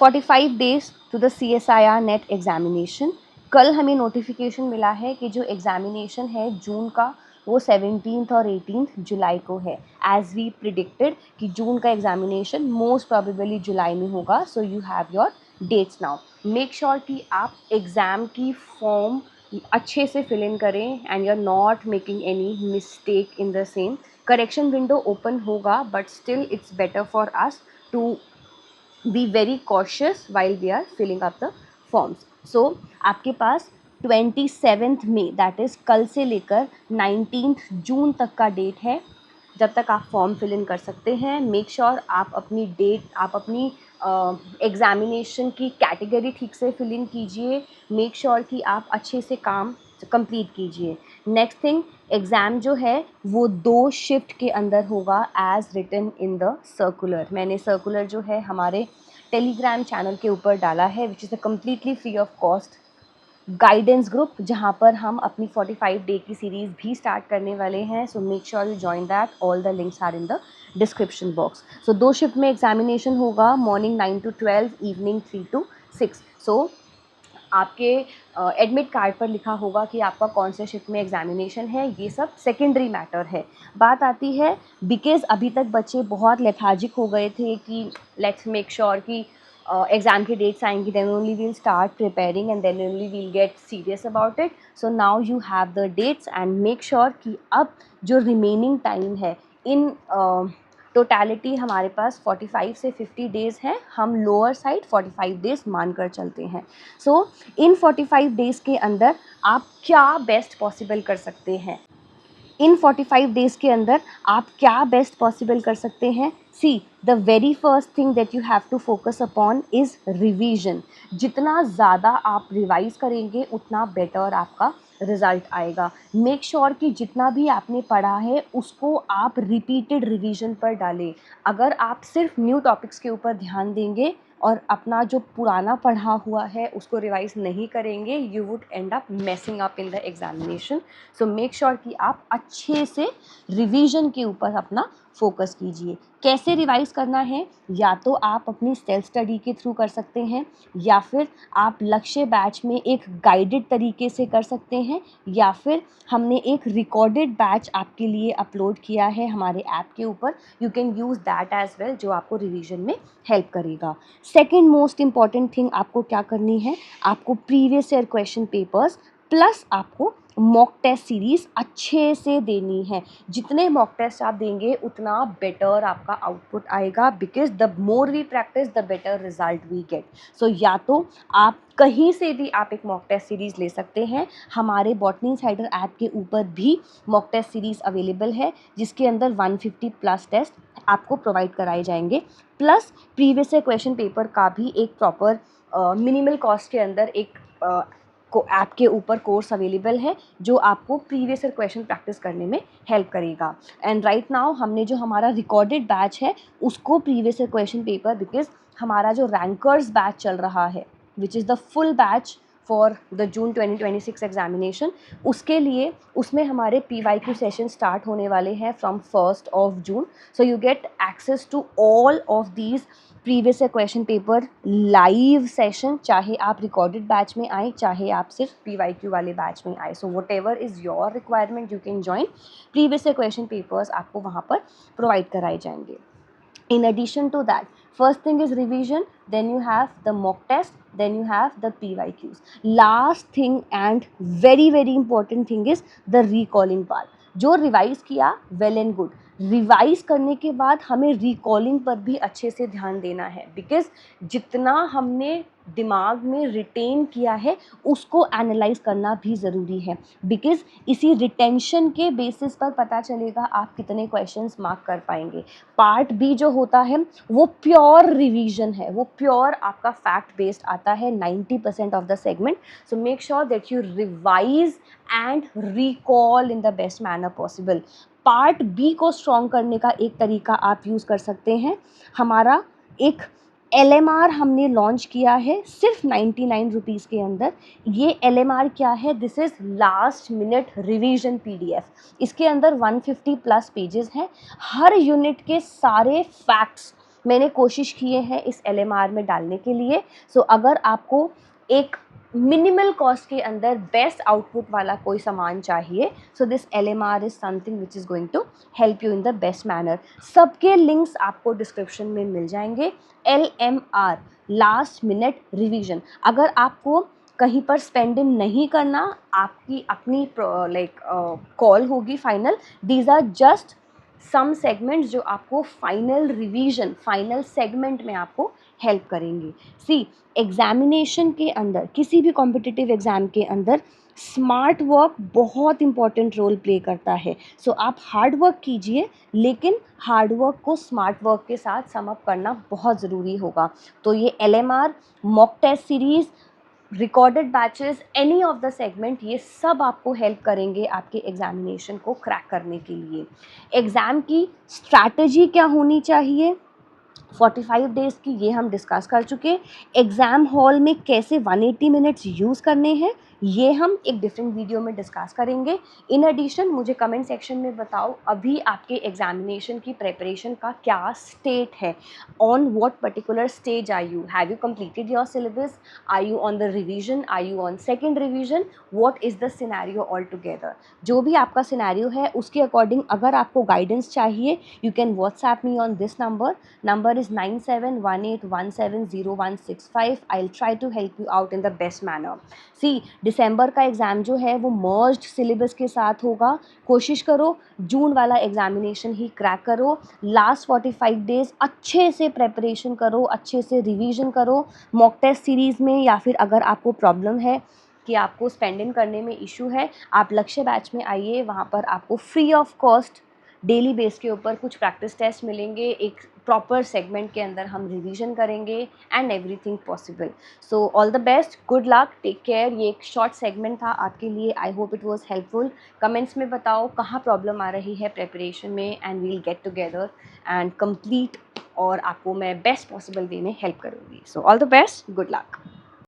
45 days to the CSIR NET examination. कल हमें notification मिला है कि जो एग्जामिनेशन है जून का वो 17 और 18 जुलाई को है। एज वी प्रिडिक्टेड कि जून का एग्जामिनेशन मोस्ट प्रोबेबली जुलाई में होगा। So you have your dates now. Make sure कि आप एग्ज़ाम की फॉर्म अच्छे से फिल इन करें and you are not making any mistake in the same. Correction window open होगा but still it's better for us to be very cautious while we are filling up the forms. So आपके पास 27 मई that is कल से लेकर 19 जून तक का date है जब तक आप फॉर्म फिल इन कर सकते हैं। मेक श्योर आप अपनी डेट, आप अपनी एग्ज़ामिनेशन की कैटेगरी ठीक से फिल इन कीजिए। मेक श्योर कि आप अच्छे से काम कंप्लीट कीजिए। नेक्स्ट थिंग, एग्ज़ाम जो है वो 2 शिफ्ट के अंदर होगा as written in the circular. मैंने सर्कुलर जो है हमारे टेलीग्राम चैनल के ऊपर डाला है which is a completely free of cost guidance group, जहाँ पर हम अपनी 45 डे की सीरीज़ भी स्टार्ट करने वाले हैं। So make sure you join that, all the links are in the description box. So 2 shift में एग्जामिनेशन होगा, morning 9 to 12, evening 3 to 6। So आपके एडमिट कार्ड पर लिखा होगा कि आपका कौन से शिफ्ट में एग्जामिनेशन है। ये सब सेकेंडरी मैटर है। बात आती है बिकॉज़ अभी तक बच्चे बहुत लेथार्जिक हो गए थे कि लेट्स मेक श्योर कि एग्ज़ाम की डेट्स आएंगी, then only we'll start preparing and then only we'll get serious about it. So now you have the dates and make sure कि अब जो रिमेनिंग टाइम है इन टोटलिटी हमारे पास 45 से 50 days हैं। हम लोअर साइड 45 डेज़ मान कर चलते हैं। सो इन 45 डेज़ के अंदर आप क्या बेस्ट पॉसिबल कर सकते हैं? इन 45 डेज़ के अंदर आप क्या बेस्ट पॉसिबल कर सकते हैं? See, the very first thing that you have to focus upon is revision. जितना ज़्यादा आप रिवाइज करेंगे उतना बेटर आपका रिज़ल्ट आएगा। मेक श्योर कि जितना भी आपने पढ़ा है उसको आप रिपीटेड रिवीजन पर डालें। अगर आप सिर्फ न्यू टॉपिक्स के ऊपर ध्यान देंगे और अपना जो पुराना पढ़ा हुआ है उसको रिवाइज नहीं करेंगे, you would end up messing up in the examination. So make sure कि आप अच्छे से रिवीजन के ऊपर अपना फोकस कीजिए। कैसे रिवाइज करना है? या तो आप अपनी सेल्फ स्टडी के थ्रू कर सकते हैं, या फिर आप लक्ष्य बैच में एक गाइडेड तरीके से कर सकते हैं, या फिर हमने एक रिकॉर्डेड बैच आपके लिए अपलोड किया है हमारे ऐप के ऊपर। You can use that as well, जो आपको रिवीजन में हेल्प करेगा। सेकेंड मोस्ट इम्पॉर्टेंट थिंग आपको क्या करनी है, आपको previous year question papers plus आपको मॉक टेस्ट सीरीज़ अच्छे से देनी है। जितने मॉक टेस्ट आप देंगे उतना बेटर आपका आउटपुट आएगा, because the more we practise the better result we get. So या तो आप कहीं से भी आप एक मॉक टेस्ट सीरीज़ ले सकते हैं। हमारे बॉटनी इनसाइडर ऐप के ऊपर भी मॉक टेस्ट सीरीज़ अवेलेबल है जिसके अंदर 150 प्लस टेस्ट आपको प्रोवाइड कराए जाएंगे। Plus previous year question paper का भी एक प्रॉपर मिनिमल कॉस्ट के अंदर एक को ऐप के ऊपर कोर्स अवेलेबल है जो आपको प्रीवियस ईयर क्वेश्चन प्रैक्टिस करने में हेल्प करेगा। एंड राइट नाउ हमने जो हमारा रिकॉर्डेड बैच है उसको previous year question paper, because हमारा जो रैंकर्स बैच चल रहा है which is the full batch for the June 2026 examination, उसके लिए उसमें हमारे PYQ सेशन स्टार्ट होने वाले हैं from 1 June. So you get access to all of these previous year question paper live session, चाहे आप रिकॉर्डेड बैच में आए चाहे आप सिर्फ PYQ वाले बैच में आए। So what ever is your requirement you can join. Previous year question papers आपको वहाँ पर प्रोवाइड कराए जाएंगे। In addition to that, first thing is revision, then you have the mock test, then you have the PYQs. Last thing and very important thing is the recalling part. जो revise किया well and good, revise करने के बाद हमें recalling पर भी अच्छे से ध्यान देना है, बिकॉज जितना हमने दिमाग में रिटेन किया है उसको एनालाइज करना भी ज़रूरी है, बिकॉज इसी रिटेंशन के बेसिस पर पता चलेगा आप कितने क्वेश्चंस मार्क कर पाएंगे। पार्ट बी जो होता है वो प्योर रिवीजन है, वो प्योर आपका फैक्ट बेस्ड आता है 90% of the segment. So make sure that you revise and recall in the best manner possible. Part B को स्ट्रॉन्ग करने का एक तरीका आप यूज़ कर सकते हैं, हमारा एक LMR हमने लॉन्च किया है सिर्फ 99 रुपीज़ के अंदर। ये LMR क्या है? This is last minute revision PDF। इसके अंदर 150 प्लस पेजेस हैं। हर यूनिट के सारे फैक्ट्स मैंने कोशिश किए हैं इस LMR में डालने के लिए। सो अगर आपको एक मिनिमल कॉस्ट के अंदर बेस्ट आउटपुट वाला कोई सामान चाहिए, so this LMR is something which is going to help you in the best manner. सबके लिंक्स आपको डिस्क्रिप्शन में मिल जाएंगे। LMR, last minute revision. अगर आपको कहीं पर स्पेंड इन नहीं करना, आपकी अपनी लाइक कॉल होगी final, these are just some segments जो आपको फाइनल रिवीजन, फाइनल सेगमेंट में आपको हेल्प करेंगे। सी, एग्जामिनेशन के अंदर, किसी भी कॉम्पिटिटिव एग्ज़ाम के अंदर स्मार्ट वर्क बहुत इंपॉर्टेंट रोल प्ले करता है। सो आप हार्ड वर्क कीजिए, लेकिन हार्ड वर्क को स्मार्ट वर्क के साथ सम अप करना बहुत ज़रूरी होगा। तो ये LMR, mock test series, recorded batches, any of the segment, ये सब आपको हेल्प करेंगे आपके एग्जामिनेशन को क्रैक करने के लिए। एग्ज़ाम की स्ट्रैटेजी क्या होनी चाहिए, 45 डेज़ की, ये हम डिस्कस कर चुके। एग्ज़ाम हॉल में कैसे 180 मिनट्स यूज़ करने हैं, ये हम एक डिफरेंट वीडियो में डिस्कस करेंगे। इन एडिशन मुझे कमेंट सेक्शन में बताओ अभी आपके एग्जामिनेशन की प्रिपरेशन का क्या स्टेट है, on what particular stage are you, have you completed your syllabus, are you on the revision, are you on second revision, what is the scenario altogether. जो भी आपका सिनेरियो है उसके according अगर आपको गाइडेंस चाहिए, you can WhatsApp me on this number is 9718170165. I'll try to help you out in the best manner. See, दिसंबर का exam जो है वो मर्ज्ड सिलेबस के साथ होगा। कोशिश करो जून वाला एग्जामिनेशन ही क्रैक करो। लास्ट 45 डेज़ अच्छे से प्रेपरेशन करो, अच्छे से रिवीजन करो। मॉक टेस्ट सीरीज़ में, या फिर अगर आपको प्रॉब्लम है कि आपको स्पेंड इन करने में इशू है, आप लक्ष्य बैच में आइए। वहाँ पर आपको free of cost daily base के ऊपर कुछ प्रैक्टिस टेस्ट मिलेंगे, एक प्रॉपर सेगमेंट के अंदर हम रिवीजन करेंगे and everything possible. So all the best, good luck, take care. ये एक शॉर्ट सेगमेंट था आपके लिए, I hope it was helpful. Comments में बताओ कहाँ प्रॉब्लम आ रही है प्रेपरेशन में, and we'll get together and complete, और आपको मैं बेस्ट पॉसिबल वे में हेल्प करूँगी। सो all the best, good luck.